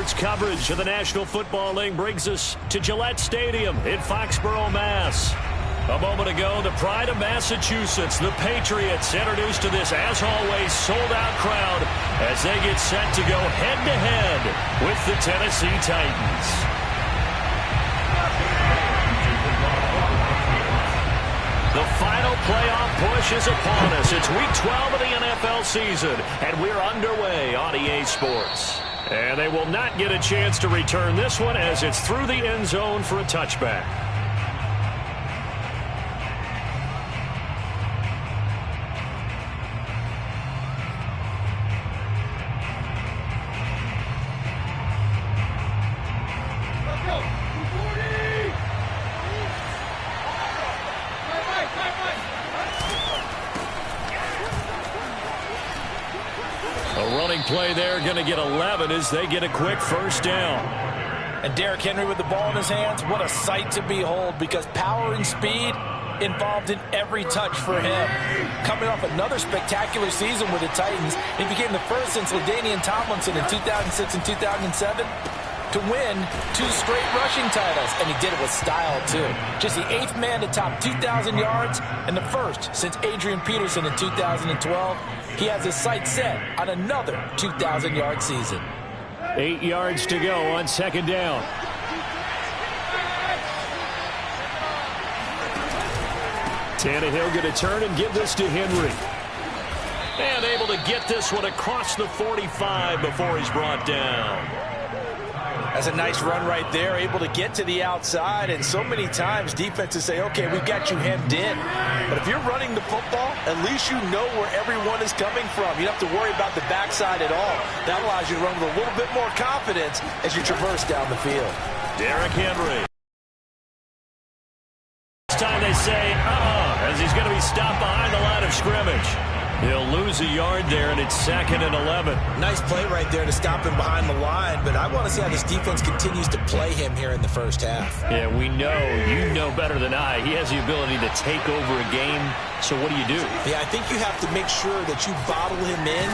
Sports coverage of the National Football League brings us to Gillette Stadium in Foxborough, Mass. A moment ago, the pride of Massachusetts, the Patriots, introduced to this, as always, sold-out crowd as they get set to go head-to-head with the Tennessee Titans. The final playoff push is upon us. It's Week 12 of the NFL season, and we're underway on EA Sports. And they will not get a chance to return this one as it's through the end zone for a touchback. Play there, going to get 11 as they get a quick first down. And Derrick Henry with the ball in his hands, what a sight to behold, because power and speed involved in every touch for him. Coming off another spectacular season with the Titans, he became the first since LaDainian Tomlinson in 2006 and 2007 to win 2 straight rushing titles, and he did it with style too. Just the 8th man to top 2,000 yards and the first since Adrian Peterson in 2012. He has his sights set on another 2,000-yard season. 8 yards to go on second down. Tannehill going to turn and give this to Henry. And able to get this one across the 45 before he's brought down. That's a nice run right there, able to get to the outside, and so many times defenses say, okay, we've got you hemmed in. But if you're running the football, at least you know where everyone is coming from. You don't have to worry about the backside at all. That allows you to run with a little bit more confidence as you traverse down the field. Derrick Henry. This time they say, as he's going to be stopped behind the line of scrimmage. He'll lose a yard there, and it's 2nd and 11. Nice play right there to stop him behind the line, but I want to see how this defense continues to play him here in the first half. Yeah, we know, you know better than I, he has the ability to take over a game, so what do? Yeah, I think you have to make sure that you bottle him in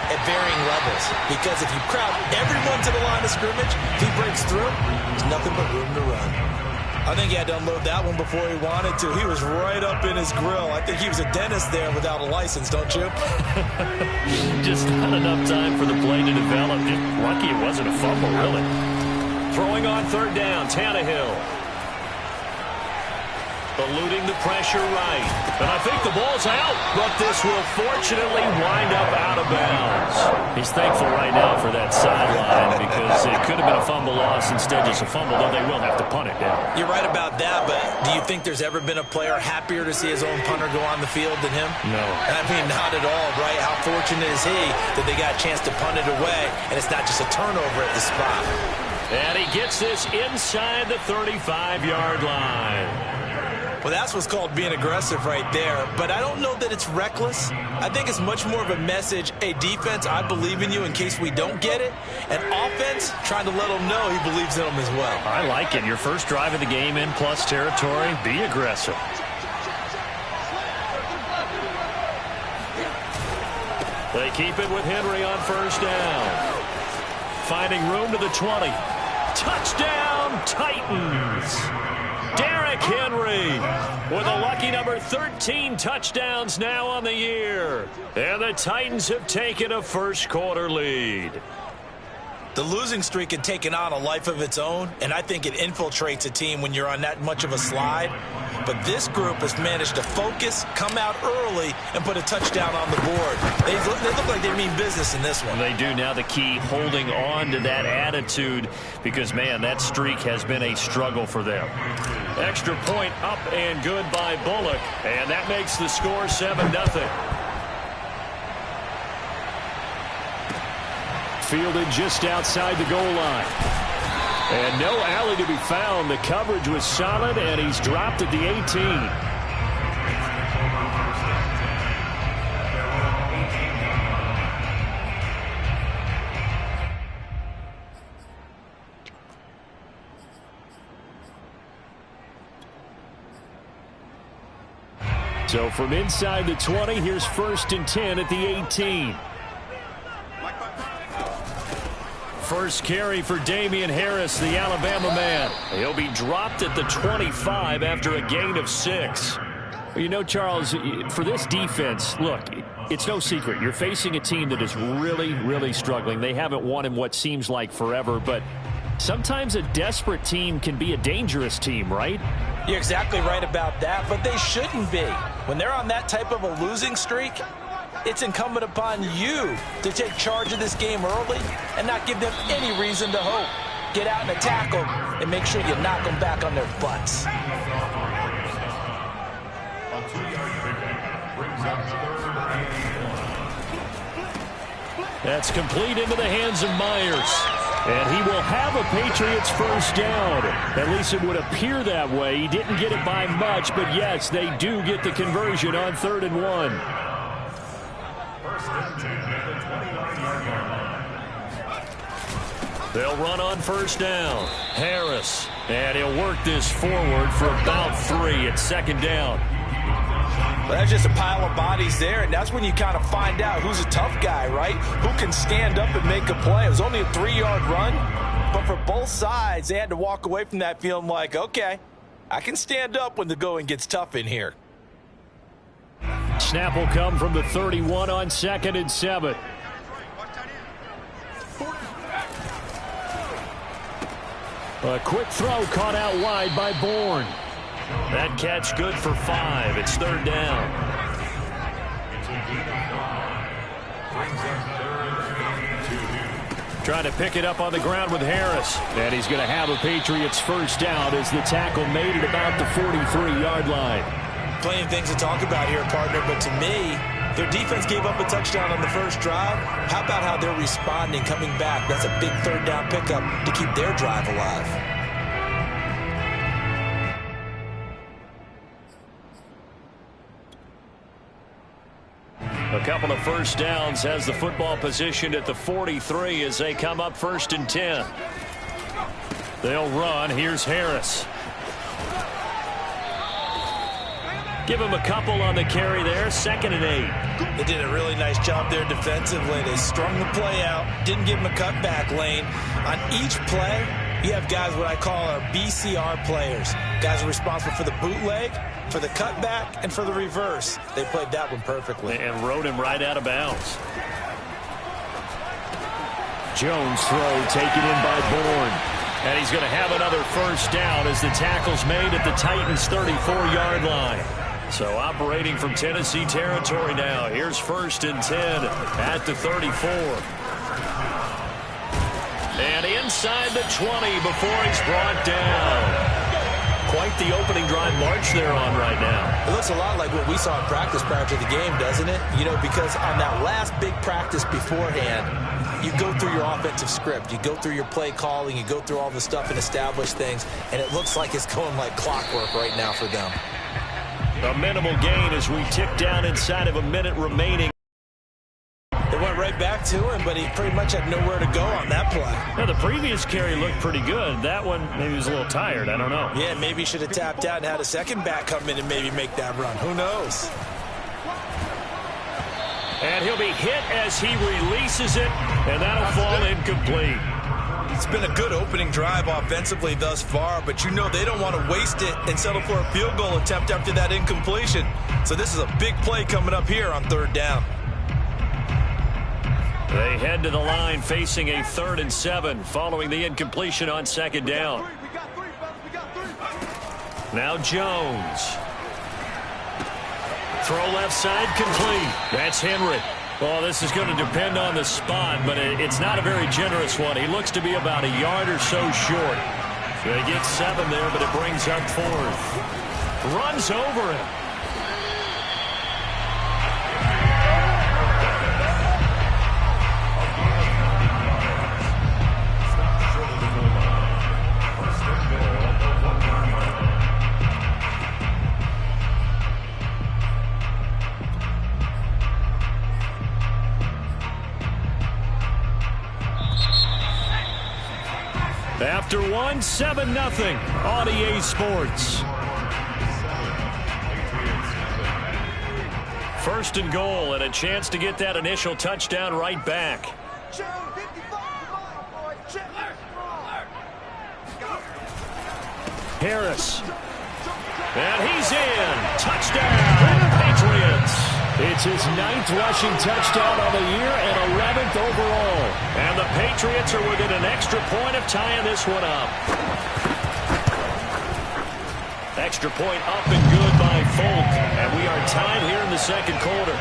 at varying levels, because if you crowd everyone to the line of scrimmage, if he breaks through, there's nothing but room to run. I think he had to unload that one before he wanted to. He was right up in his grill. I think he was a dentist there without a license, don't you? Just not enough time for the play to develop. Just lucky it wasn't a fumble, really. Throwing on third down, Tannehill. Eluding the pressure right. And I think the ball's out, but this will fortunately wind up out of bounds. He's thankful right now for that sideline because it could have been a fumble loss, instead just a fumble, though they will have to punt it down. You're right about that, but do you think there's ever been a player happier to see his own punter go on the field than him? No. I mean, not at all, right? How fortunate is he that they got a chance to punt it away, and it's not just a turnover at the spot. And he gets this inside the 35-yard line. Well, that's what's called being aggressive right there. But I don't know that it's reckless. I think it's much more of a message, hey, defense, I believe in you in case we don't get it. And offense, trying to let them know he believes in them as well. I like it. Your first drive of the game in plus territory, be aggressive. They keep it with Henry on first down. Finding room to the 20. Touchdown, Titans! Derrick Henry with a lucky number 13 touchdowns now on the year. And the Titans have taken a first-quarter lead. The losing streak had taken on a life of its own, and I think it infiltrates a team when you're on that much of a slide. But this group has managed to focus, come out early, and put a touchdown on the board. They look like they mean business in this one. They do. Now the key, holding on to that attitude, because, man, that streak has been a struggle for them. Extra point up and good by Bullock, and that makes the score 7-0. Fielded just outside the goal line. And no alley to be found. The coverage was solid, and he's dropped at the 18. So from inside the 20, here's 1st and 10 at the 18. First carry for Damian Harris, the Alabama man. He'll be dropped at the 25 after a gain of 6. Well, you know, Charles, for this defense, look, it's no secret. You're facing a team that is really, really struggling. They haven't won in what seems like forever, but sometimes a desperate team can be a dangerous team, right? You're exactly right about that, but they shouldn't be. When they're on that type of a losing streak, it's incumbent upon you to take charge of this game early and not give them any reason to hope. Get out and attack them and make sure you knock them back on their butts. That's complete into the hands of Myers. And he will have a Patriots first down. At least it would appear that way. He didn't get it by much, but yes, they do get the conversion on 3rd and 1. They'll run on first down. Harris. And he'll work this forward for about 3 at 2nd down. Well, that's just a pile of bodies there, and that's when you kind of find out who's a tough guy, right? Who can stand up and make a play. It was only a 3-yard run, but for both sides, they had to walk away from that feeling like, okay, I can stand up when the going gets tough in here. Snap will come from the 31 on 2nd and 7. A quick throw caught out wide by Bourne. That catch good for 5. It's 3rd down. Trying to pick it up on the ground with Harris. And he's going to have a Patriots first down as the tackle made it about the 43-yard line. Plenty of things to talk about here, partner, but to me, their defense gave up a touchdown on the first drive. How about how they're responding, coming back? That's a big 3rd down pickup to keep their drive alive. A couple of first downs has the football positioned at the 43 as they come up 1st and 10. They'll run. Here's Harris. Give him a couple on the carry there. 2nd and 8. They did a really nice job there defensively. They strung the play out, didn't give him a cutback lane. On each play, you have guys what I call our BCR players. Guys are responsible for the bootleg, for the cutback, and for the reverse. They played that one perfectly. And rode him right out of bounds. Jones throw taken in by Bourne. And he's going to have another first down as the tackle's made at the Titans' 34-yard line. So operating from Tennessee territory now. Here's 1st and 10 at the 34. And inside the 20 before he's brought down. Quite the opening drive march they're on right now. It looks a lot like what we saw in practice prior to the game, doesn't it? You know, because on that last big practice beforehand, you go through your offensive script. You go through your play calling. You go through all the stuff and establish things. And it looks like it's going like clockwork right now for them. A minimal gain as we tick down inside of a minute remaining. They went right back to him, but he pretty much had nowhere to go on that play. Now, the previous carry looked pretty good. That one, maybe he was a little tired. I don't know. Yeah, maybe he should have tapped out and had a second back come in and maybe make that run. Who knows? And he'll be hit as he releases it, and that'll fall incomplete. It's been a good opening drive offensively thus far, but you know they don't want to waste it and settle for a field goal attempt after that incompletion. So this is a big play coming up here on 3rd down. They head to the line facing a 3rd and 7 following the incompletion on 2nd down. Now Jones. Throw left side complete. That's Henry. Well, this is going to depend on the spot, but it's not a very generous one. He looks to be about a yard or so short. They get 7 there, but it brings up 4th. Runs over him. After 1, 7-0 on EA Sports. 1st and goal and a chance to get that initial touchdown right back. Harris. And he's in. Touchdown, Patriots. It's his 9th rushing touchdown on the year and 11th overall. And the Patriots are within an extra point of tying this one up. Extra point up and good by Folk. And we are tied here in the second quarter.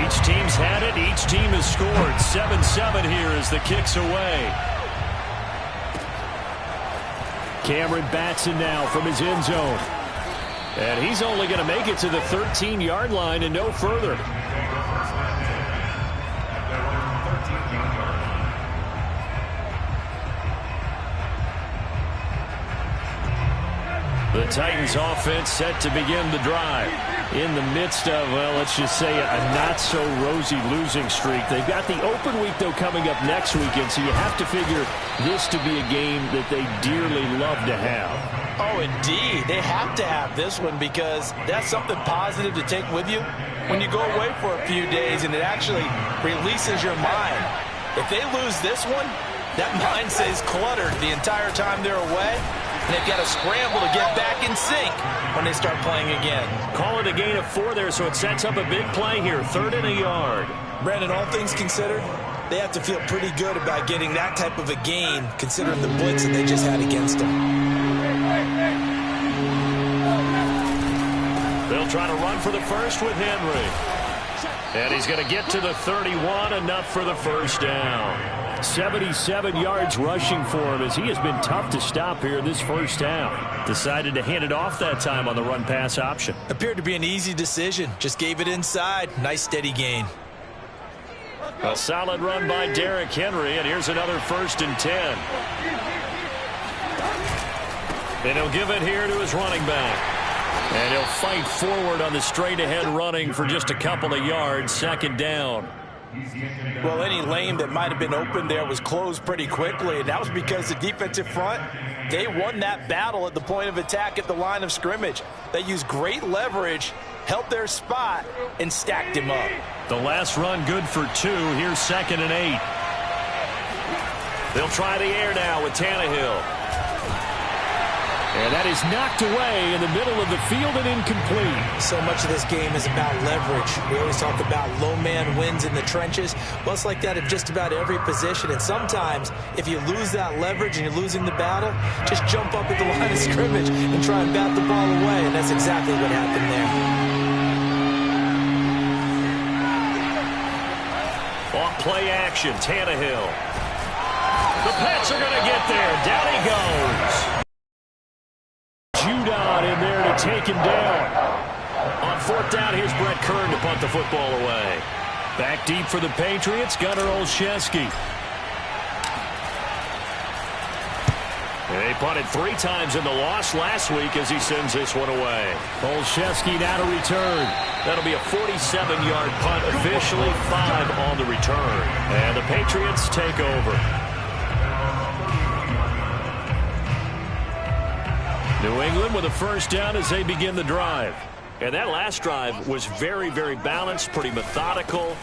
Each team's had it. Each team has scored. 7-7 here as the kick's away. Cameron Batson now from his end zone. And he's only going to make it to the 13-yard line and no further. The Titans offense set to begin the drive. In the midst of, well, let's just say a not-so-rosy losing streak. They've got the open week, though, coming up next weekend, so you have to figure this to be a game that they dearly love to have. Oh, indeed. They have to have this one because that's something positive to take with you when you go away for a few days, and it actually releases your mind. If they lose this one, that mind stays cluttered the entire time they're away. And they've got to scramble to get back in sync when they start playing again. Call it a gain of 4 there, so it sets up a big play here. 3rd and a yard. Brandon, all things considered, they have to feel pretty good about getting that type of a gain, considering the blitz that they just had against them. They'll try to run for the first with Henry. And he's going to get to the 31, enough for the first down. 77 yards rushing for him as he has been tough to stop here in this first down. Decided to hand it off that time on the run-pass option. Appeared to be an easy decision. Just gave it inside. Nice steady gain. A solid run by Derrick Henry, and here's another 1st and 10. And he'll give it here to his running back. And he'll fight forward on the straight-ahead running for just a couple of yards. 2nd down. Well, any lane that might have been open there was closed pretty quickly, and that was because the defensive front, they won that battle at the point of attack at the line of scrimmage. They used great leverage, held their spot, and stacked him up. The last run good for 2. Here's 2nd and 8. They'll try the air now with Tannehill. And that is knocked away in the middle of the field and incomplete. So much of this game is about leverage. We always talk about low man wins in the trenches. Well, it's like that in just about every position. And sometimes, if you lose that leverage and you're losing the battle, just jump up at the line of scrimmage and try and bat the ball away. And that's exactly what happened there. Off play action, Tannehill. The Pats are going to get there. Down he goes. Judon in there to take him down. On 4th down, here's Brett Kern to punt the football away. Back deep for the Patriots, Gunnar Olszewski. They punted 3 times in the loss last week as he sends this one away. Olszewski now to return. That'll be a 47-yard punt, officially 5 on the return. And the Patriots take over. New England with a 1st down as they begin the drive. And that last drive was very, very balanced, pretty methodical.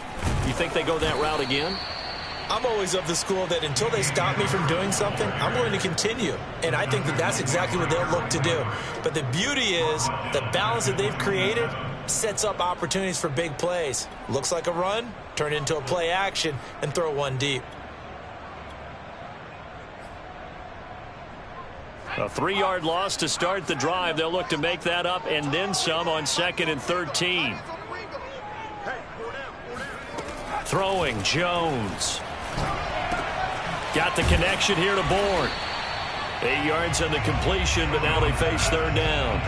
You think they go that route again? I'm always of the school that until they stop me from doing something, I'm going to continue. And I think that that's exactly what they'll look to do. But the beauty is the balance that they've created sets up opportunities for big plays. Looks like a run, turn it into a play action, and throw one deep. A 3-yard loss to start the drive. They'll look to make that up and then some on 2nd and 13. Throwing, Jones. Got the connection here to Bourne. 8 yards on the completion, but now they face 3rd down.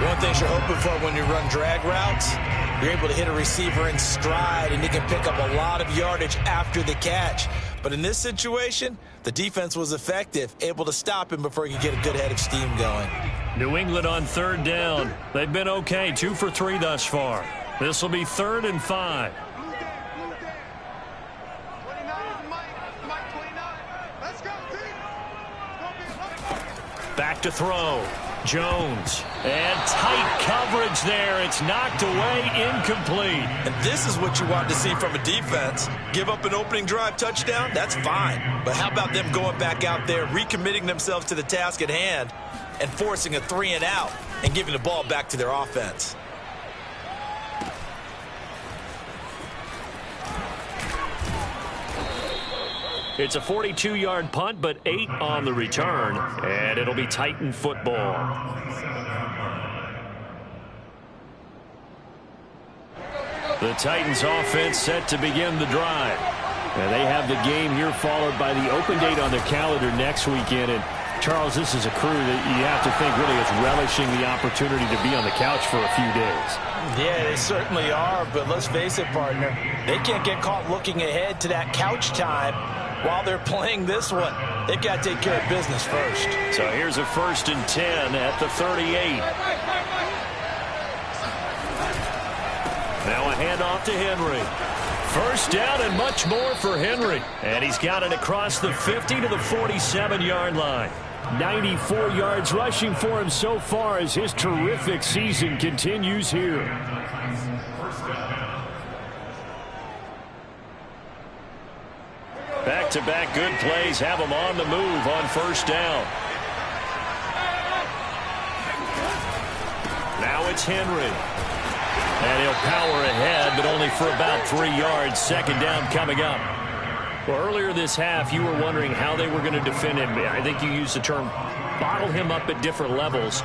One thing you're hoping for when you run drag routes, you're able to hit a receiver in stride, and he can pick up a lot of yardage after the catch. But in this situation, the defense was effective, able to stop him before he could get a good head of steam going. New England on 3rd down. They've been okay, 2 for 3 thus far. This will be 3rd and 5. Back to throw. Jones. And tight coverage there. It's knocked away, incomplete. And this is what you want to see from a defense. Give up an opening drive touchdown, that's fine. But how about them going back out there, recommitting themselves to the task at hand, and forcing a 3-and-out and giving the ball back to their offense? It's a 42-yard punt, but 8 on the return, and it'll be Titan football. The Titans offense set to begin the drive. And they have the game here followed by the open date on their calendar next weekend. And Charles, this is a crew that you have to think really is relishing the opportunity to be on the couch for a few days. Yeah, they certainly are, but let's face it, partner. They can't get caught looking ahead to that couch time while they're playing this one. They've got to take care of business first. So here's a 1st and 10 at the 38. Now a handoff to Henry. First down and much more for Henry. And he's got it across the 50 to the 47-yard line. 94 yards rushing for him so far as his terrific season continues here. Back-to-back good plays have him on the move on first down. Now it's Henry. And he'll power ahead, but only for about 3 yards. Second down coming up. Well, earlier this half, you were wondering how they were going to defend him. I think you used the term bottle him up at different levels.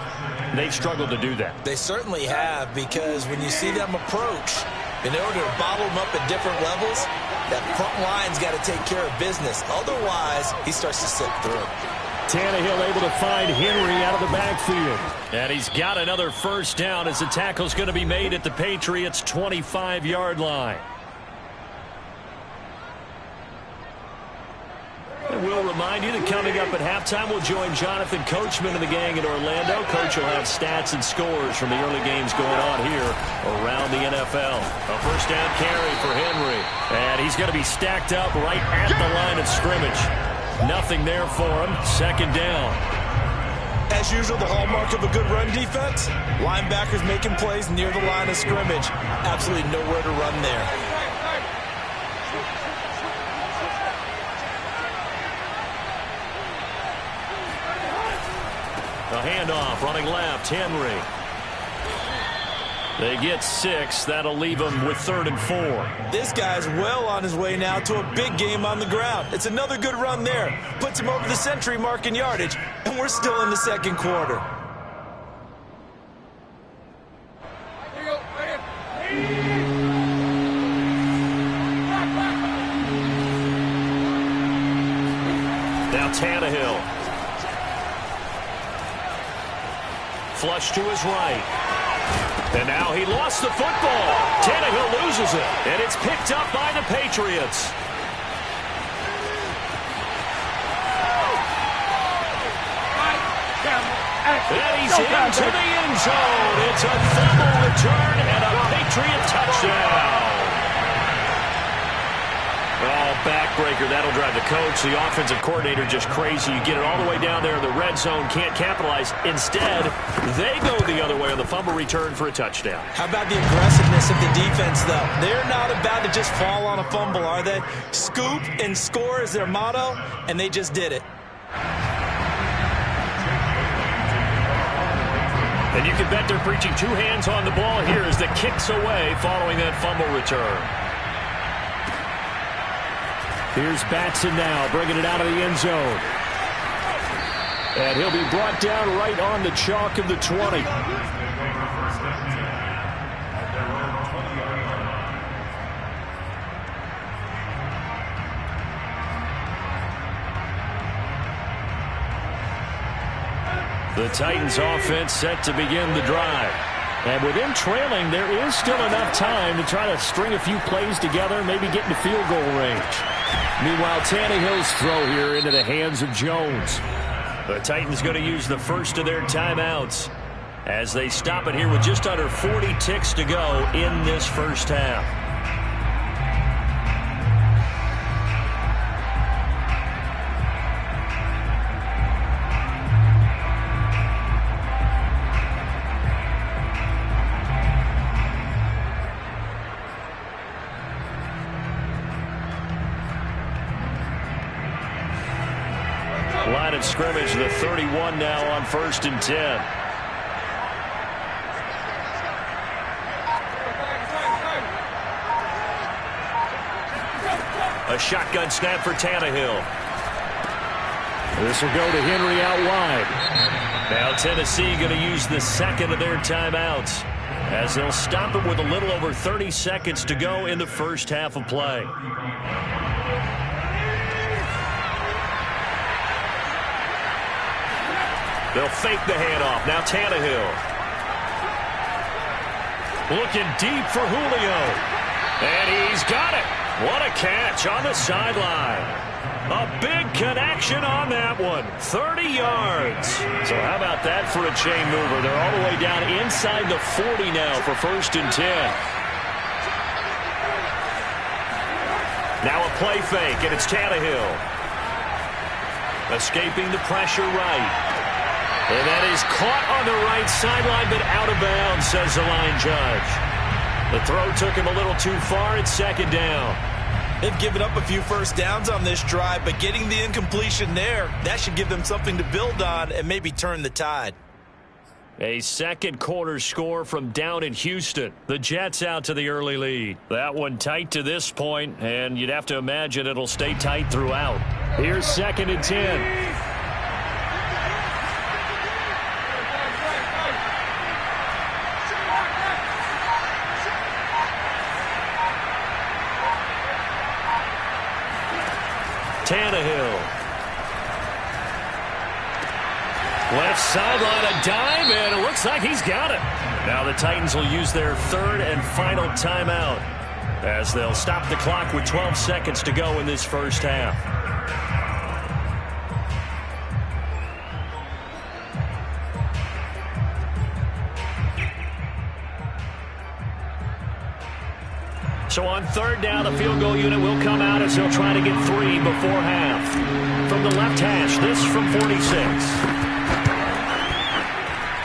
They've struggled to do that. They certainly have, because when you see them approach, in order to bottle him up at different levels, that front line's got to take care of business. Otherwise, he starts to slip through. Tannehill able to find Henry out of the backfield. And he's got another first down as the tackle's going to be made at the Patriots' 25-yard line. And we'll remind you that coming up at halftime, we'll join Jonathan Coachman and the gang in Orlando. Coach will have stats and scores from the early games going on here around the NFL. A first down carry for Henry. And he's going to be stacked up right at the line of scrimmage. Nothing there for him. Second down. As usual, the hallmark of a good run defense, linebackers making plays near the line of scrimmage. Absolutely nowhere to run there. A handoff, running left, Henry. They get 6. That'll leave them with 3rd and 4. This guy's well on his way now to a big game on the ground. It's another good run there. Puts him over the century mark in yardage, and we're still in the second quarter. Now Tannehill. Flush to his right. And now he lost the football. Tannehill loses it. And it's picked up by the Patriots. And he's into the end zone. It's a fumble return and a Patriot touchdown. Oh, backbreaker. That'll drive the coach, the offensive coordinator, just crazy. You get it all the way down there in the red zone, can't capitalize. Instead, they go the other way on the fumble return for a touchdown. How about the aggressiveness of the defense, though? They're not about to just fall on a fumble, are they? Scoop and score is their motto, and they just did it. And you can bet they're preaching 2 hands on the ball here as the kick's away following that fumble return. Here's Batson now, bringing it out of the end zone. And he'll be brought down right on the chalk of the 20. The Titans offense set to begin the drive. And with him trailing, there is still enough time to try to string a few plays together, maybe get into field goal range. Meanwhile, Tannehill's throw here into the hands of Jones. The Titans going to use the first of their timeouts as they stop it here with just under 40 ticks to go in this first half. of scrimmage, the 31 now on 1st and 10. A shotgun snap for Tannehill. This will go to Henry out wide. Now Tennessee going to use the second of their timeouts, as they'll stop it with a little over 30 seconds to go in the first half of play. They'll fake the handoff. Now Tannehill. Looking deep for Julio. And he's got it. What a catch on the sideline. A big connection on that one. 30 yards. So how about that for a chain mover? They're all the way down inside the 40 now for 1st and 10. Now a play fake, and it's Tannehill. Escaping the pressure right. And that is caught on the right sideline, but out of bounds, says the line judge. The throw took him a little too far. It's 2nd down. They've given up a few first downs on this drive, but getting the incompletion there, that should give them something to build on and maybe turn the tide. A second quarter score from down in Houston. The Jets out to the early lead. That one tight to this point, and you'd have to imagine it'll stay tight throughout. Here's 2nd and 10. Tannehill. Left sideline, a dive, and it looks like he's got it. Now the Titans will use their 3rd and final timeout, as they'll stop the clock with 12 seconds to go in this first half. So on 3rd down, the field goal unit will come out as they'll try to get 3 before half. From the left hash, this from 46.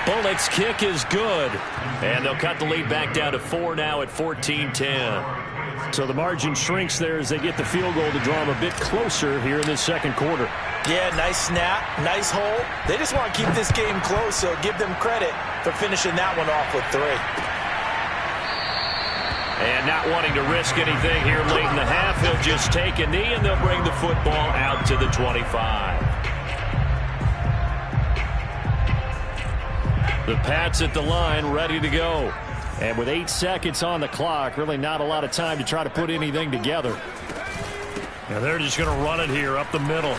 Bullock's kick is good. And they'll cut the lead back down to 4 now at 14-10. So the margin shrinks there as they get the field goal to draw them a bit closer here in this second quarter. Yeah, nice snap, nice hole. They just want to keep this game close, so give them credit for finishing that one off with 3. And not wanting to risk anything here late in the half, he'll just take a knee, and they'll bring the football out to the 25. The Pats at the line, ready to go. And with 8 seconds on the clock, really not a lot of time to try to put anything together. And they're just going to run it here up the middle.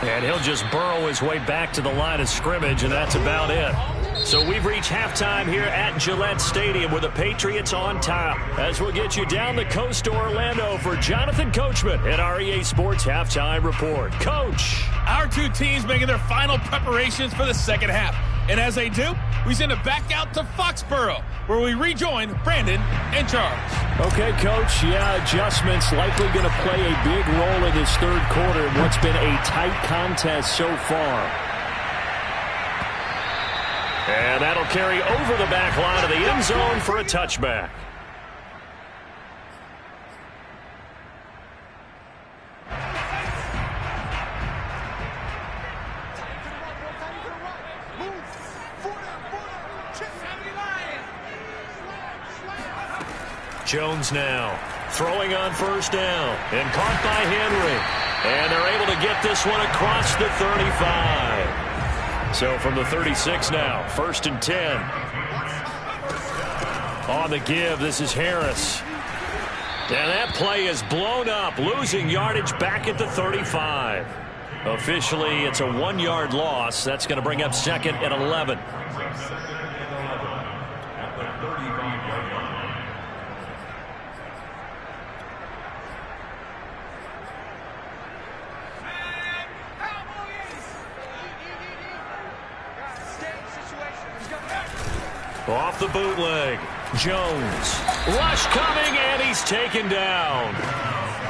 And he'll just burrow his way back to the line of scrimmage, and that's about it. So we've reached halftime here at Gillette Stadium with the Patriots on top. As we'll get you down the coast to Orlando for Jonathan Coachman at our EA Sports Halftime Report. Coach. Our two teams making their final preparations for the second half. And as they do, we send it back out to Foxborough, where we rejoin Brandon and Charles. Okay, Coach. Yeah, adjustments likely going to play a big role in this third quarter in what's been a tight contest so far. And that'll carry over the back line of the end zone for a touchback. Jones now throwing on 1st down and caught by Henry. And they're able to get this one across the 35. So from the 36 now, 1st and 10. On the give, this is Harris. And that play is blown up, losing yardage back at the 35. Officially, it's a 1-yard loss. That's going to bring up 2nd and 11. Off the bootleg, Jones. Rush coming, and he's taken down.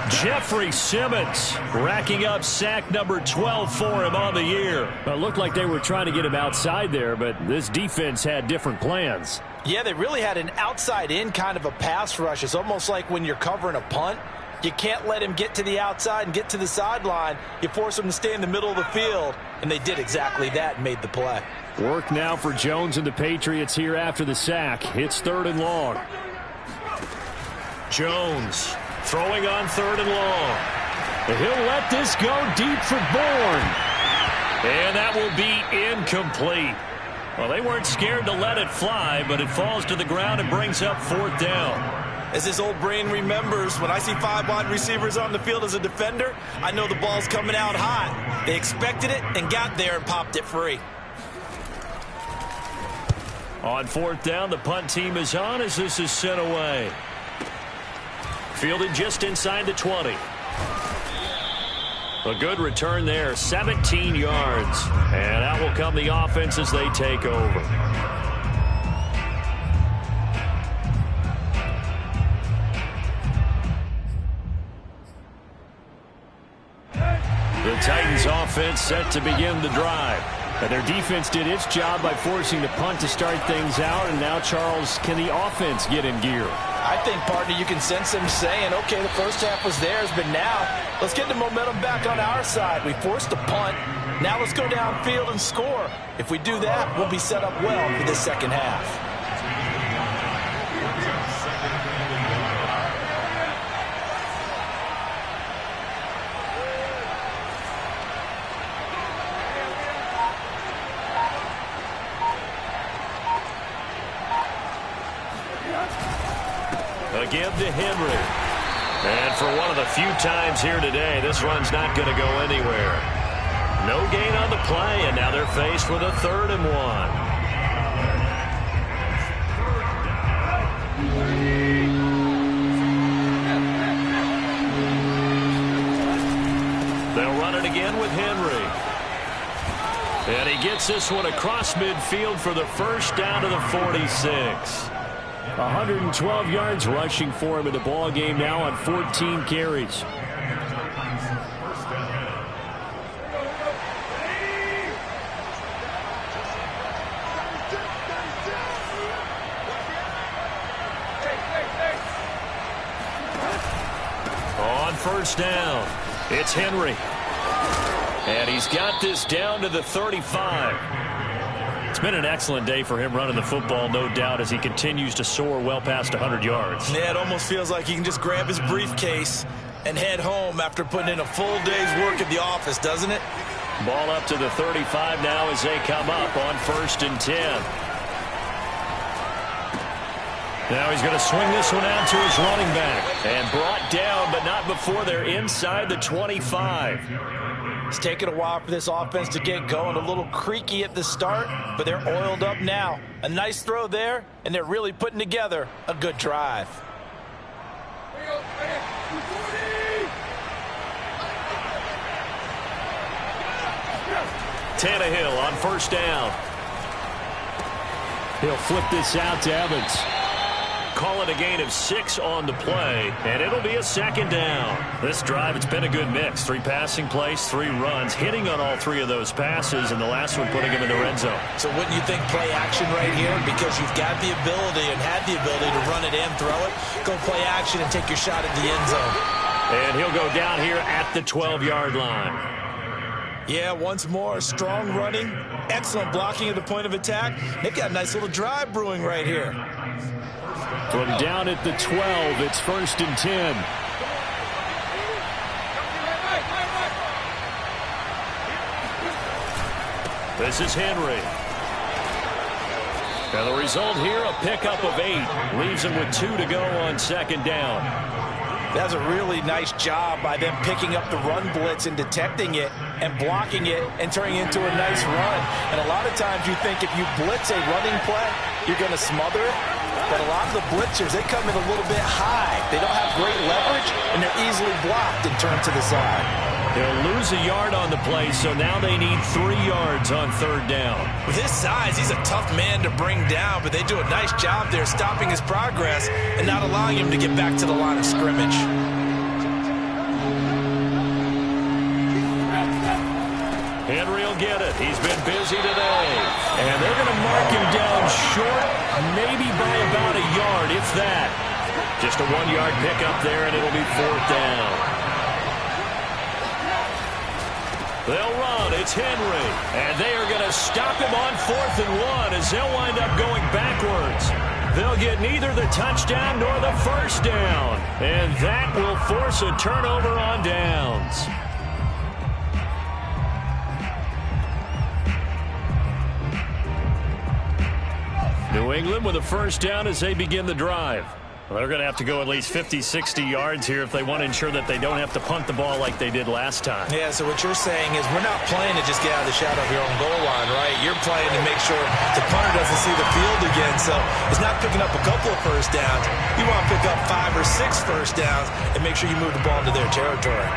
Jeffrey Simmons racking up sack number 12 for him on the year. It looked like they were trying to get him outside there, but this defense had different plans. Yeah, they really had an outside-in kind of a pass rush. It's almost like when you're covering a punt, You can't let him get to the outside and get to the sideline. You force him to stay in the middle of the field, and they did exactly that and made the play. Work now for Jones and the Patriots here after the sack. It's 3rd and long. Jones throwing on 3rd and long. He'll let this go deep for Bourne. And that will be incomplete. Well, they weren't scared to let it fly, but it falls to the ground and brings up 4th down. As his old brain remembers, when I see 5 wide receivers on the field as a defender, I know the ball's coming out hot. They expected it and got there and popped it free. On 4th down, the punt team is on as this is sent away. Fielded just inside the 20. A good return there, 17 yards. And that will come the offense as they take over. The Titans offense set to begin the drive. And their defense did its job by forcing the punt to start things out. And now, Charles, can the offense get in gear? I think, partner, you can sense them saying, okay, the first half was theirs, but now let's get the momentum back on our side. We forced a punt. Now let's go downfield and score. If we do that, we'll be set up well for this second half. Give to Henry. And for one of the few times here today, this run's not going to go anywhere. No gain on the play, and now they're faced with a 3rd and 1. They'll run it again with Henry. And he gets this one across midfield for the first down to the 46. 112 yards rushing for him in the ball game now on 14 carries. On 1st down, it's Henry. And he's got this down to the 35. It's been an excellent day for him running the football, no doubt, as he continues to soar well past 100 yards. Yeah, it almost feels like he can just grab his briefcase and head home after putting in a full day's work at the office, doesn't it? Ball up to the 35 now as they come up on 1st and 10. Now he's going to swing this one out to his running back. And brought down, but not before they're inside the 25. It's taken a while for this offense to get going. A little creaky at the start, but they're oiled up now. A nice throw there, and they're really putting together a good drive. Tannehill on 1st down. He'll flip this out to Evans. Call it a gain of 6 on the play, and it'll be a 2nd down. This drive, it's been a good mix. 3 passing plays, 3 runs, hitting on all 3 of those passes, and the last one putting him in the red zone. So wouldn't you think play action right here? Because you've got the ability and had the ability to run it and throw it. Go play action and take your shot at the end zone. And he'll go down here at the 12-yard line. Yeah, once more, strong running, excellent blocking at the point of attack. They've got a nice little drive brewing right here. From down at the 12, it's 1st and 10. This is Henry. And the result here, a pickup of 8. Leaves him with 2 to go on 2nd down. That's a really nice job by them picking up the run blitz and detecting it and blocking it and turning it into a nice run. And a lot of times you think if you blitz a running play, you're going to smother it. But a lot of the blitzers, they come in a little bit high. They don't have great leverage, and they're easily blocked and turned to the side. They'll lose a yard on the play, so now they need 3 yards on 3rd down. With his size, he's a tough man to bring down, but they do a nice job there stopping his progress and not allowing him to get back to the line of scrimmage. Henry will get it. He's been busy today. And they're going to mark him down short, maybe by about a yard, if that. Just a 1-yard pickup there, and it'll be 4th down. They'll run. It's Henry. And they are going to stop him on 4th and 1 as they'll wind up going backwards. They'll get neither the touchdown nor the first down. And that will force a turnover on downs. New England with a first down as they begin the drive. Well, they're going to have to go at least 50, 60 yards here if they want to ensure that they don't have to punt the ball like they did last time. Yeah, so what you're saying is we're not playing to just get out of the shadow of your own goal line, right? You're playing to make sure the punter doesn't see the field again. So it's not picking up a couple of first downs. You want to pick up 5 or 6 first downs and make sure you move the ball into their territory.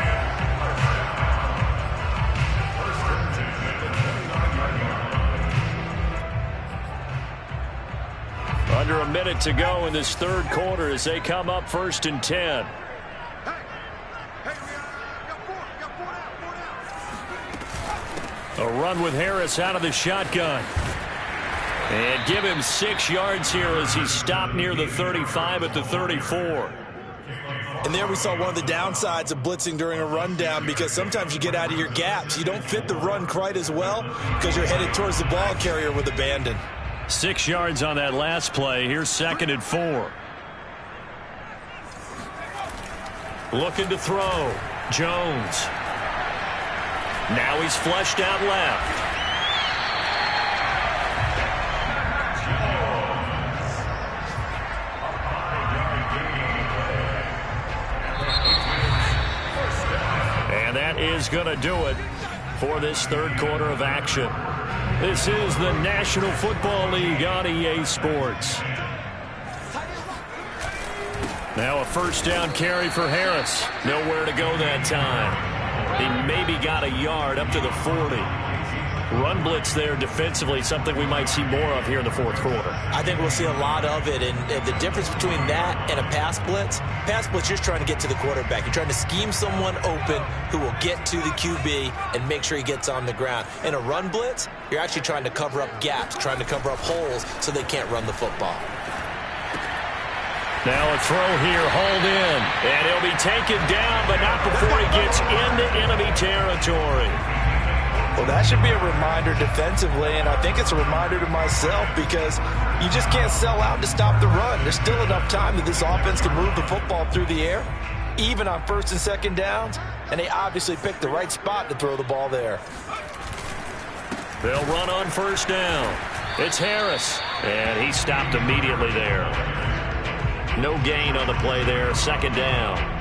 Under a minute to go in this third quarter as they come up 1st and 10. A run with Harris out of the shotgun. And give him 6 yards here as he stopped near the 35 at the 34. And there we saw one of the downsides of blitzing during a rundown, because sometimes you get out of your gaps. You don't fit the run quite as well because you're headed towards the ball carrier with abandon. 6 yards on that last play. Here's 2nd and 4. Looking to throw. Jones. Now he's flushed out left. And that is going to do it for this third quarter of action. This is the National Football League on EA Sports. Now a first down carry for Harris. Nowhere to go that time. He maybe got a yard up to the 40. Run blitz there defensively, something we might see more of here in the fourth quarter. I think we'll see a lot of it, and the difference between that and a pass blitz, you're just trying to get to the quarterback. You're trying to scheme someone open who will get to the QB and make sure he gets on the ground. In a run blitz, you're actually trying to cover up gaps, trying to cover up holes so they can't run the football. Now a throw here, hauled in, and he'll be taken down, but not before he gets into enemy territory. Well, that should be a reminder defensively, and I think it's a reminder to myself, because you just can't sell out to stop the run. There's still enough time that this offense can move the football through the air, even on 1st and 2nd downs, and they obviously picked the right spot to throw the ball there. They'll run on 1st down. It's Harris, and he stopped immediately there. No gain on the play there, 2nd down.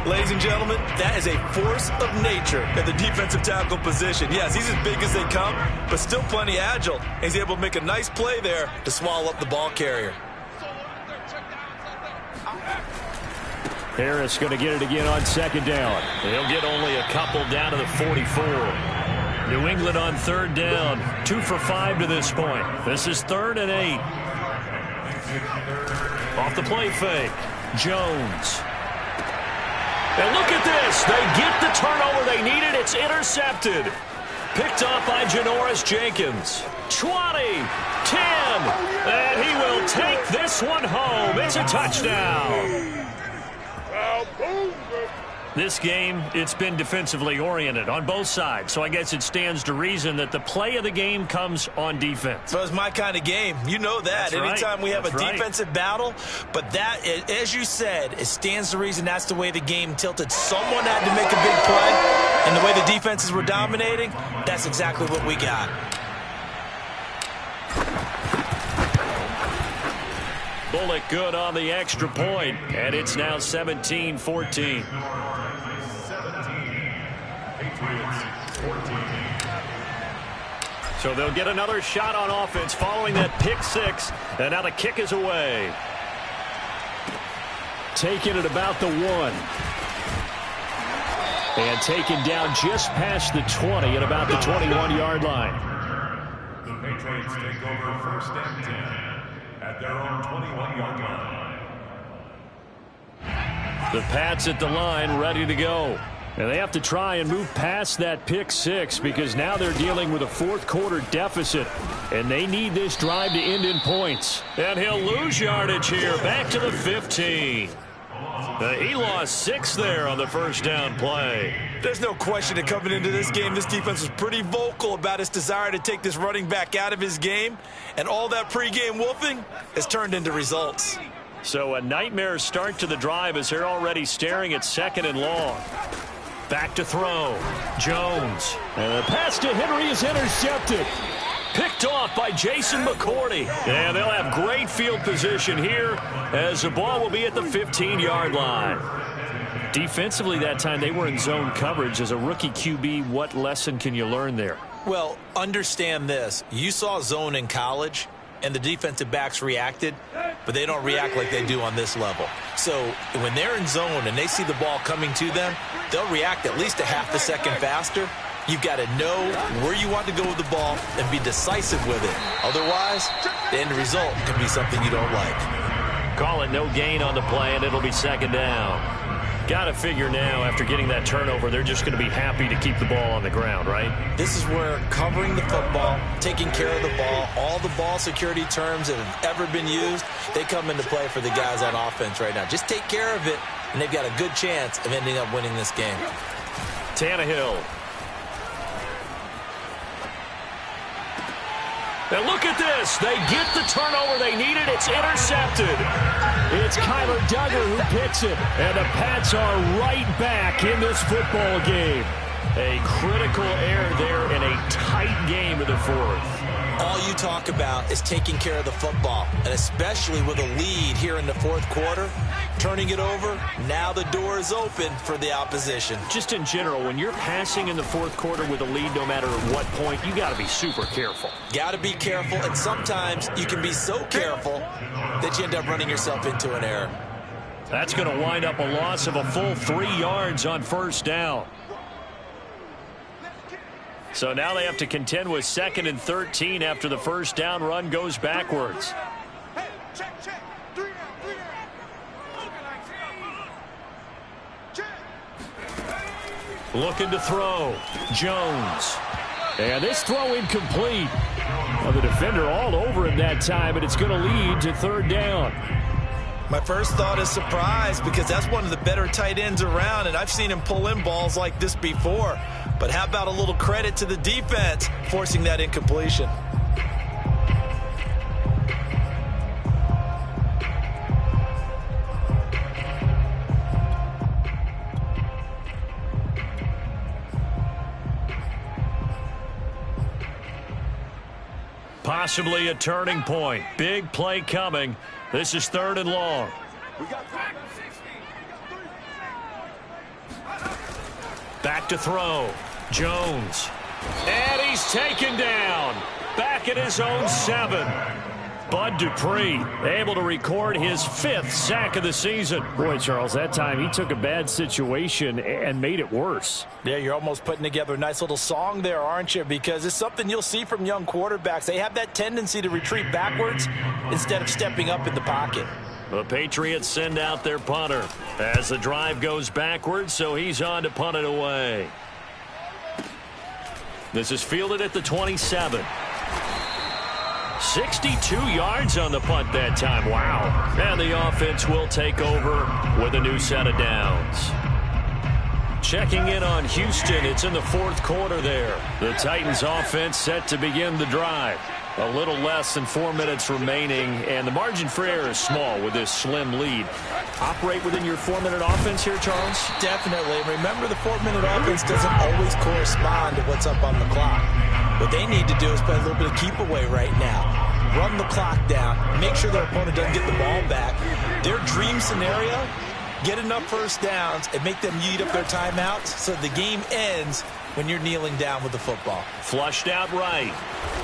Ladies and gentlemen, that is a force of nature at the defensive tackle position. Yes, he's as big as they come, but still plenty agile. He's able to make a nice play there to swallow up the ball carrier. Harris going to get it again on 2nd down. He'll get only a couple down to the 44. New England on 3rd down. 2 for 5 to this point. This is 3rd and 8. Off the play fake. Jones. And look at this. They get the turnover they needed. It's intercepted. Picked off by Janoris Jenkins. 20, 10, and he will take this one home. It's a touchdown. This game, it's been defensively oriented on both sides, so I guess it stands to reason that the play of the game comes on defense. Well, it's my kind of game. You know that. That's Anytime right. we have That's a right. defensive battle, but that, as you said, it stands to reason that's the way the game tilted. Someone had to make a big play, and the way the defenses were dominating, that's exactly what we got. Bullock good on the extra point, and it's now 17-14. So they'll get another shot on offense following that pick 6, and now the kick is away. Taken at about the 1. And taken down just past the 20 at about the 21-yard line. The Patriots take over 1st and 10 at their own 21-yard line. The Pats at the line, ready to go. And they have to try and move past that pick six because now they're dealing with a fourth-quarter deficit, and they need this drive to end in points. And he'll lose yardage here, back to the 15. He lost 6 there on the first down play. There's no question that coming into this game, this defense was pretty vocal about its desire to take this running back out of his game, and all that pregame wolfing has turned into results. So a nightmare start to the drive as they're already staring at 2nd and long. Back to throw. Jones. And the pass to Henry is intercepted. Picked off by Jason McCourty. And they'll have great field position here as the ball will be at the 15-yard line. Defensively that time they were in zone coverage. As a rookie QB, what lesson can you learn there? Well, understand this. You saw zone in college, and the defensive backs reacted, but they don't react like they do on this level. So when they're in zone and they see the ball coming to them, they'll react at least a half a second faster. You've got to know where you want to go with the ball and be decisive with it. Otherwise, the end result could be something you don't like. Call it no gain on the play, and it'll be 2nd down. Got to figure now, after getting that turnover, they're just going to be happy to keep the ball on the ground, right? This is where covering the football, taking care of the ball, all the ball security terms that have ever been used, they come into play for the guys on offense right now. Just take care of it, and they've got a good chance of ending up winning this game. Tannehill. And look at this. They get the turnover they needed. It's intercepted. It's Kyler Duggar who picks it. And the Pats are right back in this football game. A critical error there in a tight game in the 4th. All you talk about is taking care of the football, and especially with a lead here in the 4th quarter, turning it over, now the door is open for the opposition. Just in general, when you're passing in the 4th quarter with a lead, no matter at what point, you got to be super careful. Got to be careful, and sometimes you can be so careful that you end up running yourself into an error. That's going to wind up a loss of a full 3 yards on 1st down. So now they have to contend with 2nd and 13 after the 1st down run goes backwards. Looking to throw. Jones. And this throw incomplete. Well, the defender all over him that time, and it's going to lead to 3rd down. My first thought is surprise, because that's one of the better tight ends around, and I've seen him pull in balls like this before. But how about a little credit to the defense forcing that incompletion? Possibly a turning point. Big play coming. This is 3rd and long. Back to throw. Jones. And he's taken down. Back at his own 7. Bud Dupree able to record his 5th sack of the season. Boy, Charles, that time he took a bad situation and made it worse. Yeah, you're almost putting together a nice little song there, aren't you? Because it's something you'll see from young quarterbacks. They have that tendency to retreat backwards instead of stepping up in the pocket. The Patriots send out their punter as the drive goes backwards, so he's on to punt it away. This is fielded at the 27. 62 yards on the punt that time. Wow. And the offense will take over with a new set of downs. Checking in on Houston. It's in the 4th quarter there. The Titans offense set to begin the drive. A little less than 4 minutes remaining, and the margin for error is small with this slim lead. Operate within your 4-minute offense here, Charles? Definitely. Remember, the 4-minute offense doesn't always correspond to what's up on the clock. What they need to do is play a little bit of keep away right now. Run the clock down. Make sure their opponent doesn't get the ball back. Their dream scenario, get enough first downs and make them eat up their timeouts so the game ends when you're kneeling down with the football. Flushed out right.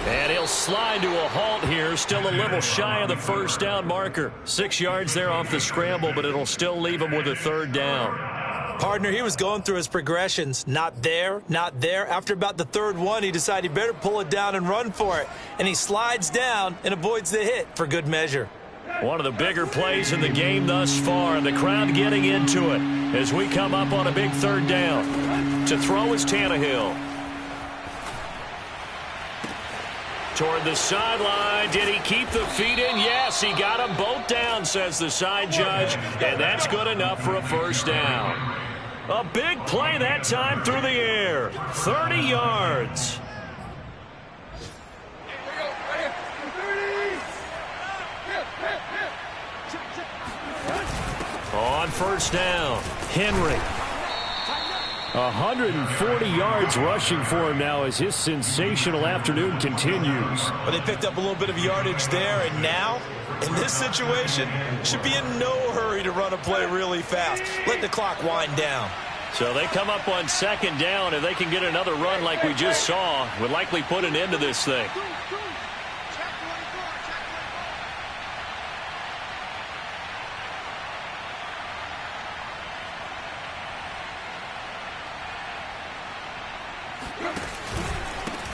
And he'll slide to a halt here. Still a little shy of the 1st down marker. 6 yards there off the scramble, but it'll still leave him with a 3rd down. Partner, he was going through his progressions. Not there, not there. After about the 3rd one, he decided he better pull it down and run for it. And he slides down and avoids the hit for good measure. One of the bigger plays in the game thus far, and the crowd getting into it as we come up on a big third down. To throw is Tannehill. Toward the sideline. Did he keep the feet in? Yes, he got them both down, says the side judge, and that's good enough for a first down. A big play that time through the air. 30 yards. On first down, Henry. 140 yards rushing for him now as his sensational afternoon continues. Well, they picked up a little bit of yardage there, and now, in this situation, should be in no hurry to run a play really fast. Let the clock wind down. So they come up on second down. If they can get another run like we just saw, would likely put an end to this thing.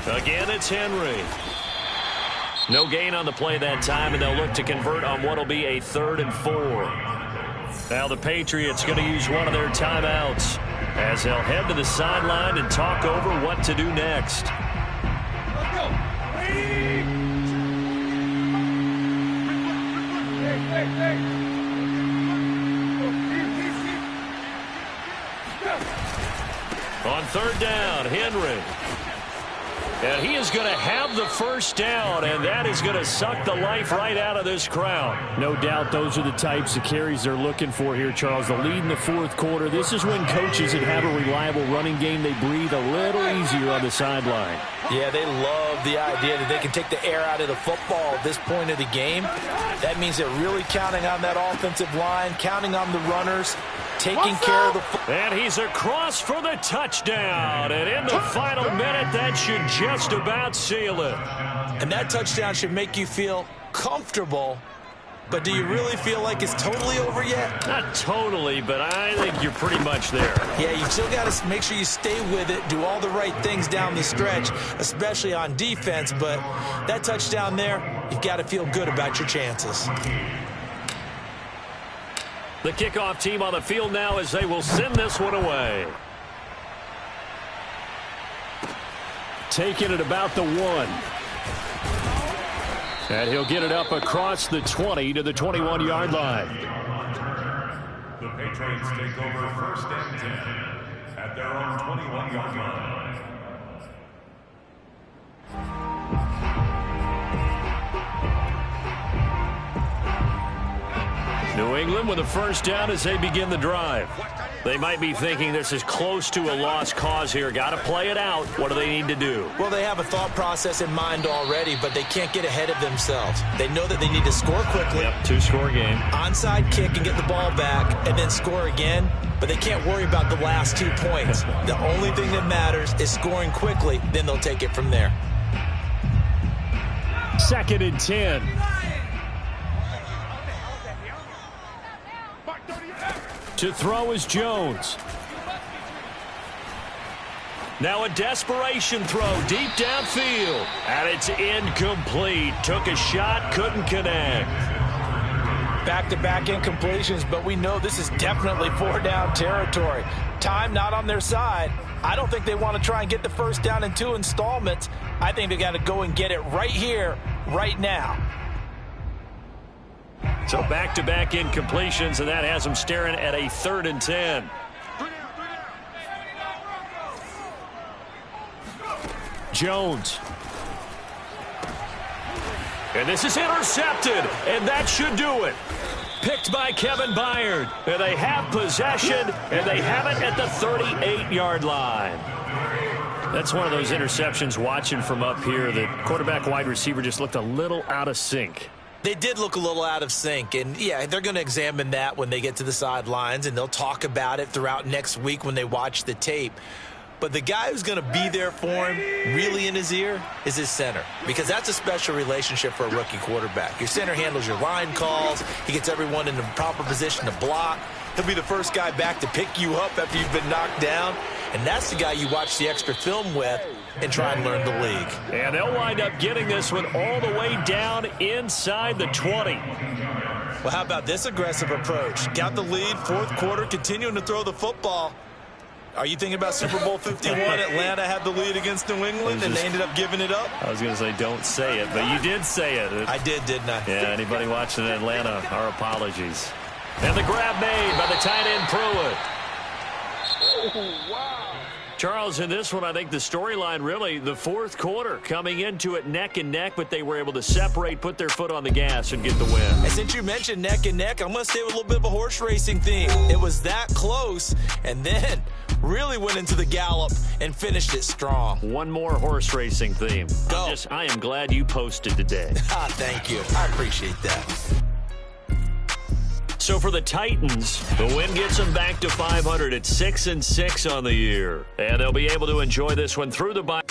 Again, it's Henry. No gain on the play that time, and they'll look to convert on what will be a 3rd and 4. Now the Patriots going to use one of their timeouts as they'll head to the sideline and talk over what to do next. On third down, Henry. And he is going to have the first down, and that is going to suck the life right out of this crowd. No doubt those are the types of carries they're looking for here, Charles. The lead in the fourth quarter. This is when coaches that have a reliable running game, they breathe a little easier on the sideline. Yeah, they love the idea that they can take the air out of the football at this point of the game. That means they're really counting on that offensive line, counting on the runners, taking care of the football. And he's across for the touchdown. And in the final minute, that should just about seal it. And that touchdown should make you feel comfortable. But do you really feel like it's totally over yet? Not totally, but I think you're pretty much there. Yeah, you still got to make sure you stay with it, do all the right things down the stretch, especially on defense. But that touchdown there, you've got to feel good about your chances. The kickoff team on the field now as they will send this one away. Taking it about the 1. And he'll get it up across the 20 to the 21-yard line. The Patriots take over 1st and 10 at their own 21-yard line. New England with a first down as they begin the drive. They might be thinking this is close to a lost cause here. Got to play it out. What do they need to do? Well, they have a thought process in mind already, but they can't get ahead of themselves. They know that they need to score quickly. Yep, 2-score game. Onside kick and get the ball back and then score again, but they can't worry about the last 2 points. The only thing that matters is scoring quickly, then they'll take it from there. 2nd and 10. To throw is Jones. Now a desperation throw deep downfield. And it's incomplete. Took a shot, couldn't connect. Back-to-back incompletions, but we know this is definitely 4-down territory. Time not on their side. I don't think they want to try and get the first down in 2 installments. I think they got to go and get it right here, right now. So back-to-back incompletions, and that has them staring at a 3rd and 10. Jones. And this is intercepted, and that should do it. Picked by Kevin Byard. And they have possession, and they have it at the 38-yard line. That's one of those interceptions watching from up here. The quarterback wide receiver just looked a little out of sync. They did look a little out of sync, and yeah, they're going to examine that when they get to the sidelines, and they'll talk about it throughout next week when they watch the tape. But the guy who's going to be there for him, really in his ear, is his center, because that's a special relationship for a rookie quarterback. Your center handles your line calls. He gets everyone in the proper position to block. He'll be the first guy back to pick you up after you've been knocked down. And that's the guy you watch the extra film with and try and learn the league. And they'll wind up getting this one all the way down inside the 20. Well, how about this aggressive approach? Got the lead, fourth quarter, continuing to throw the football. Are you thinking about Super Bowl 51? Atlanta had the lead against New England, and they ended up giving it up? I was going to say don't say it, but you did say it. I did, didn't I? Yeah, anybody watching in Atlanta, our apologies. And the grab made by the tight end Pruitt. Oh, wow. Charles, in this one, I think the storyline really, the fourth quarter, coming into it neck and neck, but they were able to separate, put their foot on the gas, and get the win. And since you mentioned neck and neck, I'm going to stay with a little bit of a horse racing theme. It was that close, and then really went into the gallop and finished it strong. One more horse racing theme. Go. I am glad you posted today. Thank you. I appreciate that. So for the Titans, the win gets them back to 500 at 6-6 on the year. And they'll be able to enjoy this one through the bye.